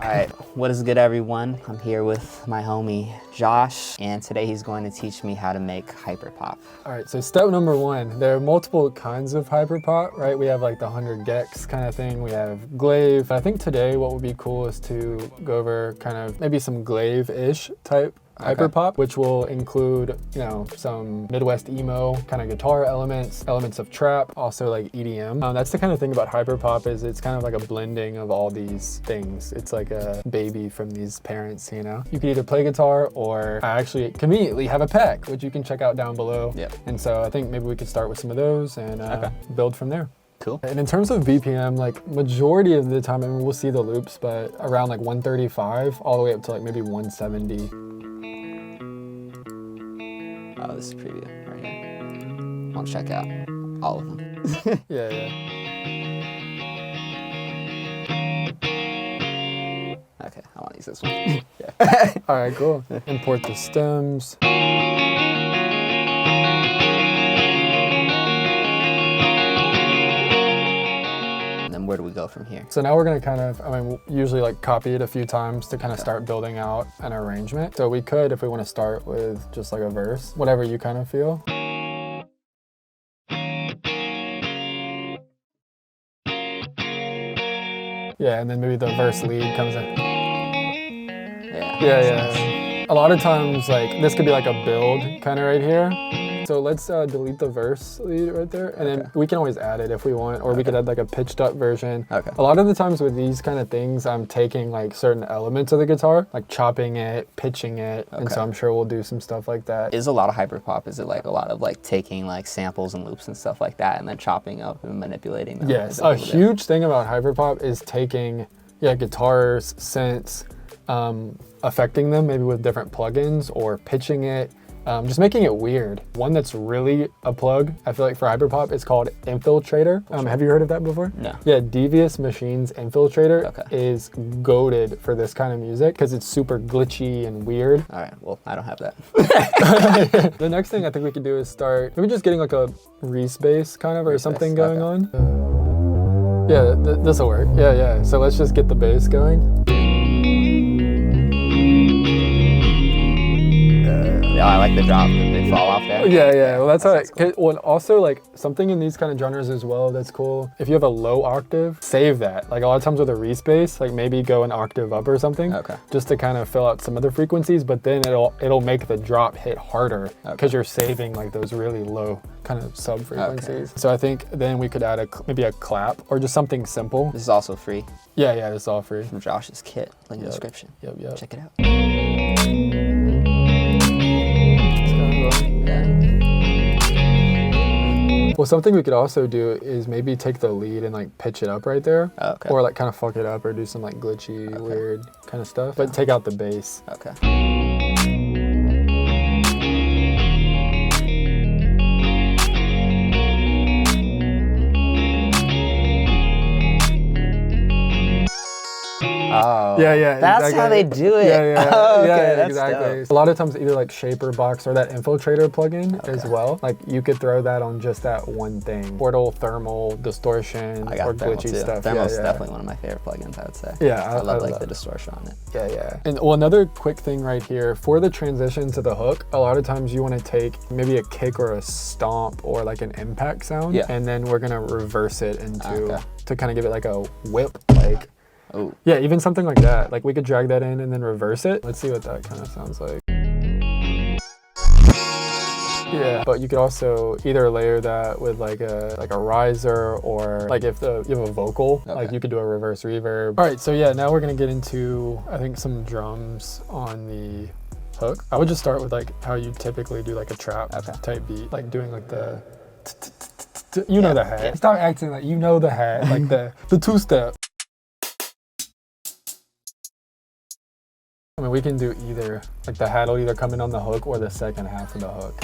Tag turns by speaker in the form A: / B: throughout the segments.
A: Alright, what is good everyone? I'm here with my homie Josh, and today he's going to teach me how to make hyperpop.
B: Alright, so step number one, there are multiple kinds of hyperpop, right? We have like the 100 gecs kind of thing, we have glaive. I think today what would be cool is to go over kind of maybe some glaive-ish type hyperpop, which will include, you know, some Midwest emo kind of guitar elements of trap, also like EDM. That's the kind of thing about hyperpop, is it's kind of like a blending of all these things. It's like a baby from these parents, you know? You can either play guitar or I actually conveniently have a pack, which you can check out down below.
A: Yep. And
B: so I think maybe we could start with some of those and build from there.
A: Cool.
B: And in terms of BPM, like majority of the time, I mean, we'll see the loops, but around like 135 all the way up to like maybe 170.
A: Oh, this is preview right here. I'll check out all of them.
B: yeah.
A: Okay, I want to use this one.
B: Yeah. All right, cool. Import the stems.
A: And then where do we go from here?
B: So now we're gonna kind of, I mean, we'll usually like copy it a few times to kind of start building out an arrangement. So we could, if we want to start with just like a verse, whatever you kind of feel. Yeah, and then maybe the verse lead comes in. Yeah. A lot of times, like, this could be like a build kind of right here. So let's delete the verse lead right there, and then we can always add it if we want, or we could add like a pitched up version.
A: Okay.
B: A lot of the times with these kind of things, I'm taking like certain elements of the guitar, like chopping it, pitching it, and so I'm sure we'll do some stuff like that.
A: Is a lot of hyperpop, is it like a lot of like taking like samples and loops and stuff like that and then chopping up and manipulating them?
B: Yes, a huge thing about hyperpop is taking, guitars, synths, affecting them maybe with different plugins or pitching it, just making it weird. One that's really a plug, I feel like for hyperpop, is called Infiltrator. Have you heard of that before?
A: No.
B: Yeah, Devious Machines Infiltrator is goated for this kind of music because it's super glitchy and weird.
A: All right, well, I don't have that.
B: The next thing I think we could do is start maybe just getting like a Reese bass kind of or something going on. Yeah, this'll work. Yeah. So let's just get the bass going.
A: Yeah, I like the drop, the big fall off there.
B: Yeah. Well, that's how cool. Well, also like something in these kind of genres as well that's cool. If you have a low octave, save that. Like a lot of times with a Reese bass, like maybe go an octave up or something. Just to kind of fill out some other frequencies, but then it'll make the drop hit harder because you're saving like those really low kind of sub frequencies. So I think then we could add maybe a clap or just something simple.
A: This is also free.
B: Yeah, this is all free.
A: From Josh's kit, link in the description.
B: Yep.
A: Check it out.
B: Well, something we could also do is maybe take the lead and like pitch it up right there. Or like kind of fuck it up or do some like glitchy, weird kind of stuff. But take out the bass.
A: Oh.
B: Yeah.
A: That's
B: exactly.
A: how they do it.
B: Yeah.
A: Oh, okay,
B: yeah,
A: that's
B: exactly.
A: dope.
B: A lot of times either like Shaper Box or that Infiltrator plugin as well. Like you could throw that on just that one thing. Portal, thermal, distortion, or glitchy stuff.
A: Thermal's definitely one of my favorite plugins, I would say.
B: Yeah,
A: I love like the distortion on it.
B: Yeah. And well, another quick thing right here, for the transition to the hook, a lot of times you want to take maybe a kick or a stomp or like an impact sound, and then we're gonna reverse it into to kind of give it like a whip, like.
A: Oh.
B: Yeah, even something like that. Like we could drag that in and then reverse it. Let's see what that kind of sounds like. Yeah, but you could also either layer that with like a riser, or like if you have a vocal, like you could do a reverse reverb. All right, so yeah, now we're gonna get into, I think, some drums on the hook. I would just start with like how you typically do like a trap type beat, like doing like the you know the hat. Start acting like you know the hat, like the two-step. I mean, we can do either. Like the hat will either come in on the hook or the second half of the hook.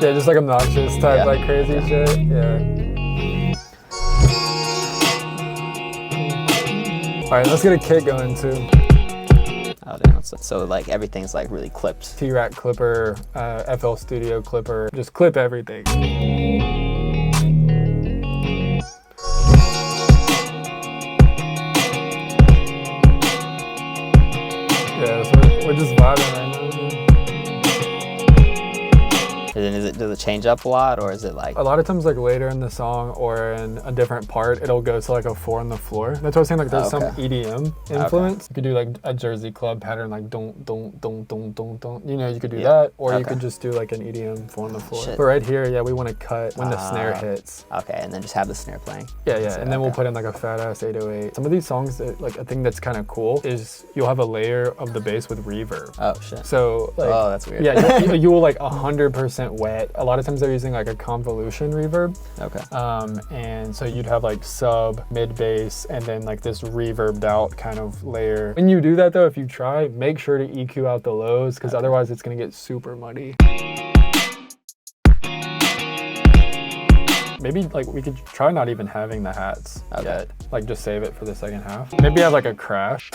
B: Yeah, just like obnoxious type, like crazy shit. Yeah. All right, let's get a kick going too.
A: Oh damn, so like everything's like really clipped.
B: T-Rack clipper, FL Studio clipper, just clip everything.
A: Does it change up a lot, or is it like?
B: A lot of times, like later in the song or in a different part, it'll go to like a 4 on the floor. That's what I was saying. Like there's some EDM influence. You could do like a Jersey club pattern, like don't. You know, you could do that, or you could just do like an EDM 4 on the floor. But right here, yeah, we want to cut when the snare hits.
A: Okay, and then just have the snare playing.
B: Yeah, and then we'll put in like a fat ass 808. Some of these songs, like a thing that's kind of cool is you'll have a layer of the bass with reverb.
A: Oh shit.
B: So like,
A: oh, that's weird.
B: Yeah, you will like 100% wet. A lot of times they're using like a convolution reverb.
A: Okay.
B: And so you'd have like sub, mid bass, and then like this reverbed out kind of layer. When you do that though, if you try, make sure to EQ out the lows, because otherwise it's gonna get super muddy. Maybe like we could try not even having the hats yet. Like just save it for the second half. Maybe have like a crash.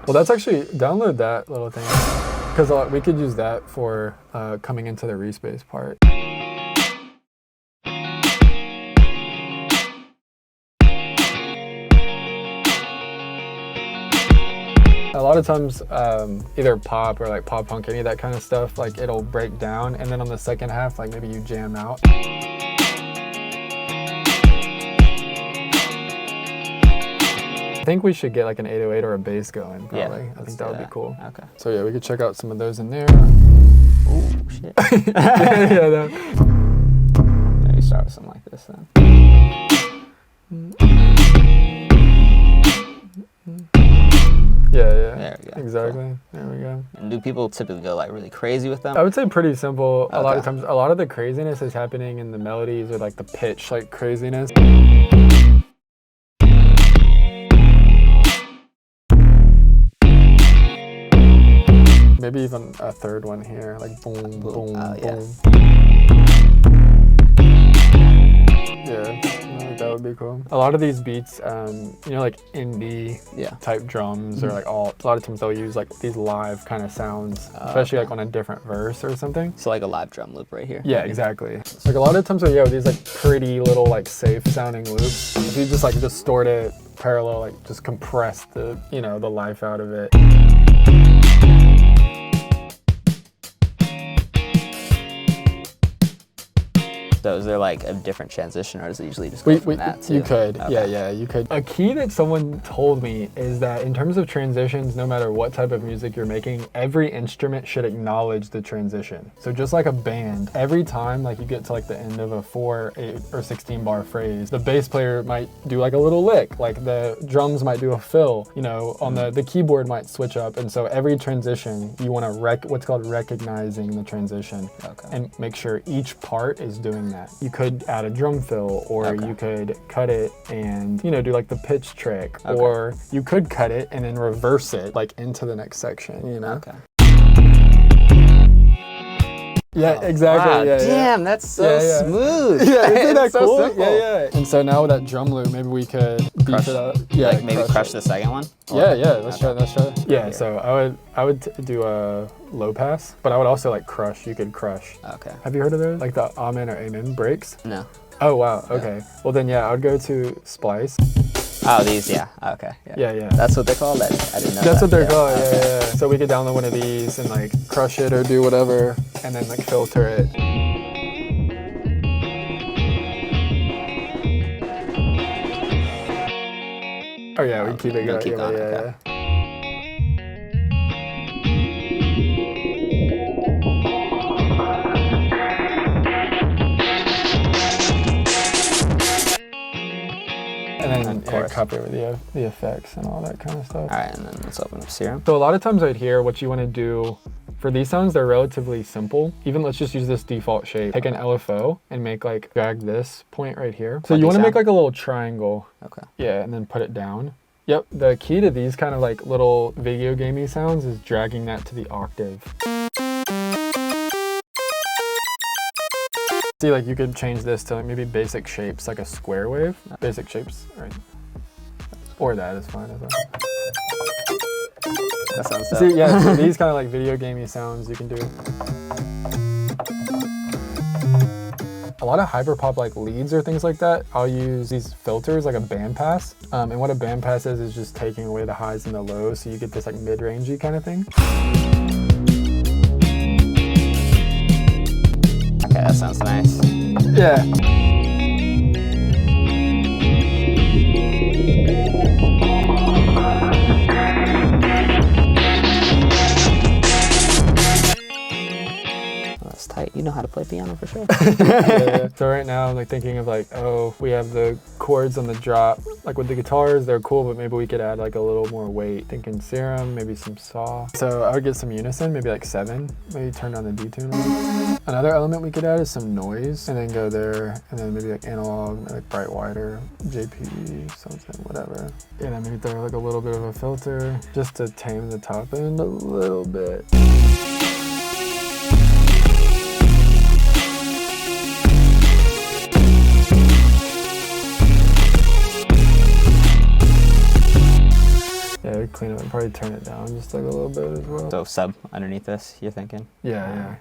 B: Well, that's actually, download that little thing, because we could use that for coming into the respace part. A lot of times, either pop or like pop punk, any of that kind of stuff, like it'll break down, and then on the second half, like maybe you jam out. I think we should get like an 808 or a bass going, probably.
A: Yeah,
B: I think that would be cool.
A: Okay.
B: So yeah, we could check out some of those in there.
A: Ooh, shit.
B: Yeah,
A: Maybe start with something like this then.
B: Yeah,
A: there we go.
B: exactly.
A: Cool.
B: There we go.
A: And do people typically go like really crazy with them?
B: I would say pretty simple. A lot of times, a lot of the craziness is happening in the melodies or like the pitch, like craziness. Maybe even a third one here, like boom, boom, boom. Yeah, I think that would be cool. A lot of these beats, you know, like indie type drums or like alt, a lot of times they'll use like these live kind of sounds, especially like on a different verse or something.
A: So like a live drum loop right here.
B: Yeah, exactly. Like a lot of times, with these like pretty little like safe sounding loops, if you just like distort it, parallel, like just compress the, you know, the life out of it.
A: So is there like a different transition, or does it usually just go from that too?
B: You could, yeah, you could. A key that someone told me is that in terms of transitions, no matter what type of music you're making, every instrument should acknowledge the transition. So just like a band, every time like you get to like the end of a 4, 8, or 16 bar phrase, the bass player might do like a little lick, like the drums might do a fill, you know, on the keyboard might switch up. And so every transition, you want to what's called recognizing the transition and make sure each part is doing that. You could add a drum fill, or you could cut it and, you know, do like the pitch trick, or you could cut it and then reverse it like into the next section, you know? Yeah, exactly.
A: Wow,
B: yeah,
A: damn, that's so smooth.
B: Yeah, isn't that
A: so
B: cool?
A: simple.
B: Yeah. And so now with that drum loop, maybe we could beef it up. Yeah,
A: like maybe crush the second one?
B: Yeah, let's try that. Yeah, so I would do a low pass, but I would also like crush. You could crush.
A: Okay.
B: Have you heard of those? Like the amen or amen breaks?
A: No.
B: Oh, wow. Okay. Well then, yeah, I would go to splice.
A: Oh, these, okay.
B: Yeah.
A: That's what they're called? I didn't know
B: That's what they're called,
A: Okay.
B: yeah. So we could download one of these and like crush it or do whatever, and then like filter it. Oh yeah, we keep it going.
A: Keep going,
B: Yeah. And then copy over the effects and all that kind of stuff.
A: All right, and then let's open up Serum.
B: So a lot of times right here, what you want to do for these sounds, they're relatively simple. Even let's just use this default shape. Take an LFO and make like, drag this point right here. So you want to make like a little triangle.
A: Okay. Yeah,
B: and then put it down. Yep, the key to these kind of like little video gamey sounds is dragging that to the octave. See, like you could change this to like maybe basic shapes, like a square wave. Basic shapes, right? Or that is fine as well.
A: that sounds dope.
B: See, yeah, so these kind of like video gamey sounds you can do. A lot of hyperpop like leads or things like that, I'll use these filters like a bandpass. And what a bandpass is just taking away the highs and the lows, so you get this like mid-rangey kind of thing.
A: Okay, that sounds nice.
B: Yeah.
A: That's tight. You know how to play piano for sure.
B: Yeah. So right now I'm like thinking of like, oh, we have the chords on the drop. Like with the guitars, they're cool, but maybe we could add like a little more weight. Thinking serum, maybe some saw. So I would get some unison, maybe like 7. Maybe turn down the detune a little. Another element we could add is some noise, and then go there, and then maybe like analog, like bright white or JP, something, whatever. And then maybe throw like a little bit of a filter just to tame the top end a little bit. Yeah, we clean it and probably turn it down just like a little bit as well.
A: So sub underneath this, you're thinking?
B: Yeah, yeah.